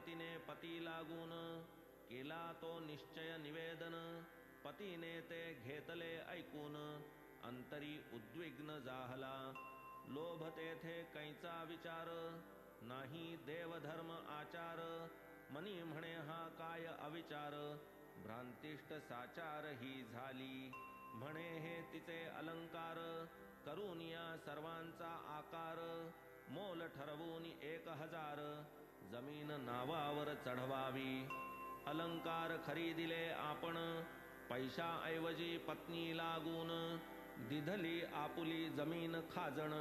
तिने पती लागून, केला तो निश्चय निवेदन, पतीने ते घेतले ऐकून, अंतरी उद्विग्न जाहला, लोभ तेथे कैचा विचार, नाही देवधर्म आचार, मनी म्हणे हा काय अविचार, भ्रांतिष्ट साचार ही झाली, म्हणे हे तिचे अलंकार, करून या सर्वांचा आकार, मोल ठरवून 1000, जमीन नावावर चढवावी, अलंकार खरीदिले आपण, पैशाऐवजी पत्नी लागून, दिधली आपुली जमीन खाजण,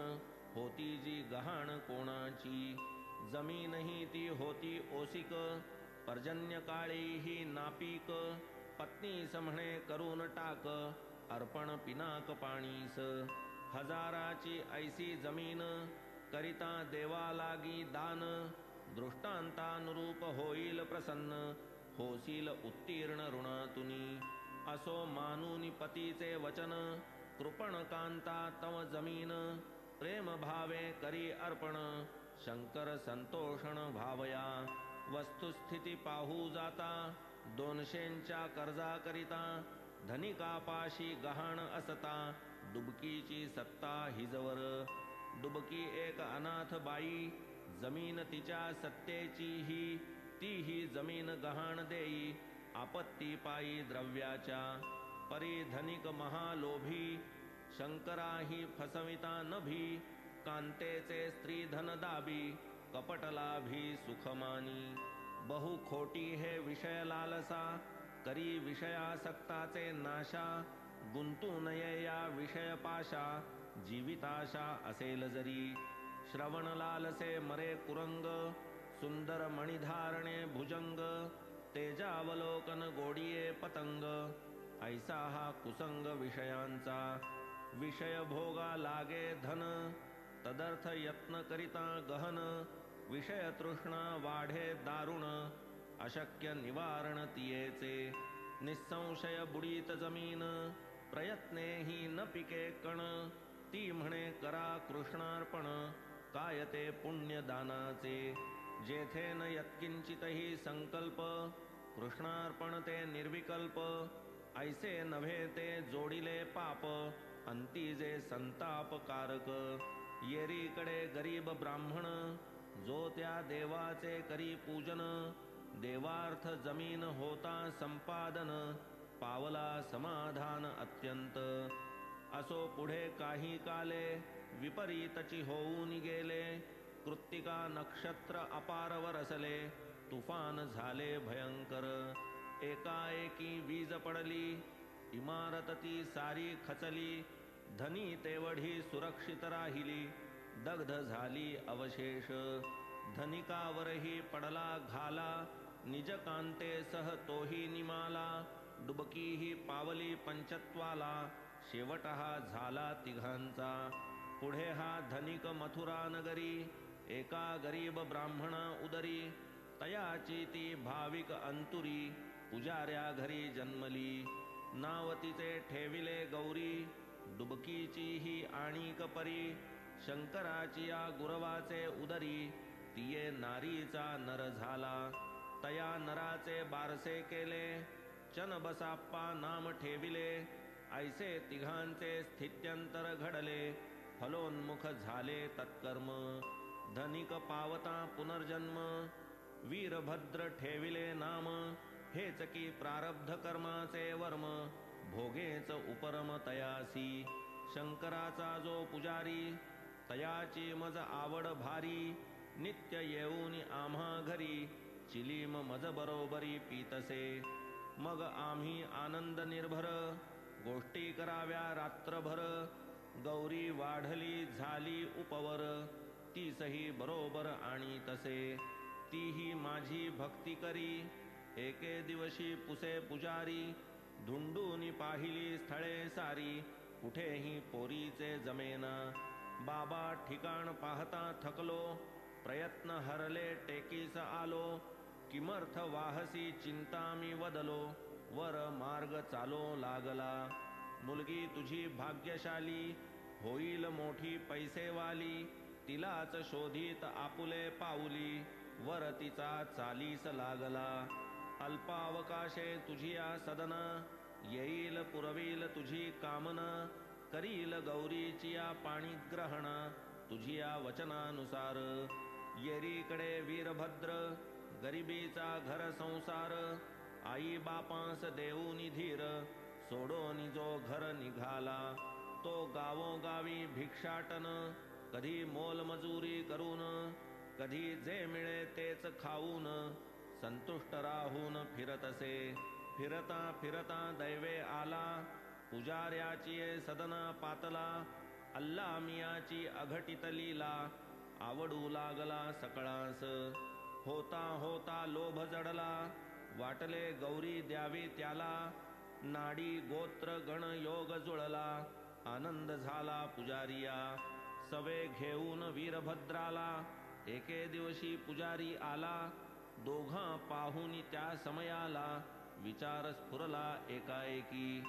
होती जी गहाण कोणाची, जमीन ही ती होती ओसिक, पर्जन्य काळी ही नापीक, पत्नीस म्हणे करून टाक, अर्पण पिनाक पाणीस, हजाराची ऐसी जमीन, करिता देवा लागी दान, दृष्टांतानुरूप होईल प्रसन्न, होशील उत्तीर्ण ऋणातुनी, असो मानूनी पतीचे वचन, कृपण कांता तव जमीन, प्रेम भावे करी अर्पण, शंकर संतोषण भावया, वस्तुस्थिती पाहू जाता, 200च्या कर्जा करिता, धनिकापाशी गहाण असता, डुबकीची सत्ता हिजवर, डुबकी एक अनाथ बाई, जमीन तिच्या सत्तेची ही, ती ही जमीन गहाण देई, आपत्ती पायी द्रव्याच्या, परी धनिक महालोभी, शंकराही फसविता नभी, कांतेचे स्त्रीधन दाबी, कपटलाभी सुखमानी, बहु खोटी हे विषय लालसा, करी विषयासक्ताचे नाशा, गुंतू नये या विषय पाशा, जीविताशा असेल जरी, श्रवण लालसे मरे कुरंग, सुंदर मणिधारणे भुजंग, तेजावलोकन गोडिये पतंग, ऐसा हा कुसंग विषयांचा, विषय भोगा लागे धन, तदर्थ यत्न करिता गहन, विषय तृष्णा वाढे दारुण, अशक्य निवारण तियेचे, निसंशय बुडीत जमीन, प्रयत्नेही न पिके कण, ती म्हणे करा कृष्णार्पण, काय ते पुण्यदानाचे, जेथे न यत्किंचितही संकल्प, कृष्णार्पण ते निर्विकल्प, ऐसे नव्हे ते जोडिले पाप, अंती जे संतापकारक, येरीकडे गरीब ब्राह्मण, जो त्या देवाचे करी पूजन, देवार्थ जमीन होता संपादन, पावला समाधान अत्यंत, असो पुढे काही काले, विपरीतची होऊन गेले, कृत्तिका नक्षत्र अपार वरसले, तुफान झाले भयंकर, एकाएकी वीज पडली, इमारत ती सारी खचली, धनी तेवढी सुरक्षित राहिली, दग्ध झाली अवशेष, धनिकावरही पडला घाला, निज कांतेसह तोही निमाला, डुबकीही पावली पंचत्वाला, शेवट हा झाला तिघांचा, पुढे हा धनिक मथुरा नगरी, एका गरीब ब्राह्मणा उदरी, तयाची ती भाविक अंतुरी, पुजाऱ्या घरी जन्मली, नाव तिचे ठेविले गौरी, डुबकीची ही आणिक परी, शंकराची या गुरवाचे उदरी, तिये नारीचा नर झाला, तया नराचे बारसे केले, चनबसाप्पा नाम ठेविले, ऐसे तिघांचे स्थित्यंतर घडले, फलोन्मुख झाले तत्कर्म, धनिक पावता पुनर्जन्म, वीरभद्र ठेविले नाम, हेच की प्रारब्ध कर्माचे वर्म, भोगेच उपरम तयासी, शंकराचा जो पुजारी, तयाची मज आवड भारी, नित्य येऊन आम्हा घरी, चिलीम मज बरोबरी पीतसे, मग आम्ही आनंद निर्भर, गोष्टी कराव्या रात्रभर, गौरी वाढली झाली उपवर, तीसही बरोबर आणि तसे, तीही माझी भक्ती करी, एके दिवशी पुसे पुजारी, धुंडूनी पाहिली स्थळे सारी, कुठेही पोरीचे जमेना, बाबा ठिकाण पाहता थकलो, प्रयत्न हरले टेकीस आलो, किमर्थ वाहसी चिंता मी वदलो, वर मार्ग चालो लागला, मुलगी तुझी भाग्यशाली, होईल मोठी पैसेवाली, तिलाच शोधित आपुले पाऊली, वरतीचा चालीस लागला. अल्पावकाशे तुझिया सदन, येईल पुरवील तुझी कामन. करील गौरीचिया पाणीग्रहण, तुझिया वचनानुसार. येरीकडे वीरभद्र, गरिबीचा घर संसार. आई बापांस देऊनी धीर, सोडोनी जो घर निघाला. तो गावोगावी भिक्षाटन, कधी मोलमजुरी करून. कधी जे मिळे तेच खाऊन, संतुष्ट राहून फिरतसे. फिरता फिरता दैवे आला, पुजाऱ्याची सदन पातला. अल्ला मियाची अघटित लीला, आवडू लागला सकळांस. होता होता लोभ जडला, वाटले गौरी द्यावी त्याला. नाडी गोत्र गण योग जुळला, आनंद झाला पुजारिया. सवे घेऊन वीरभद्राला, एके दिवशी पुजारी आला. दोघां पाहुनी त्या समयाला, विचार स्फुरला एकाएकी.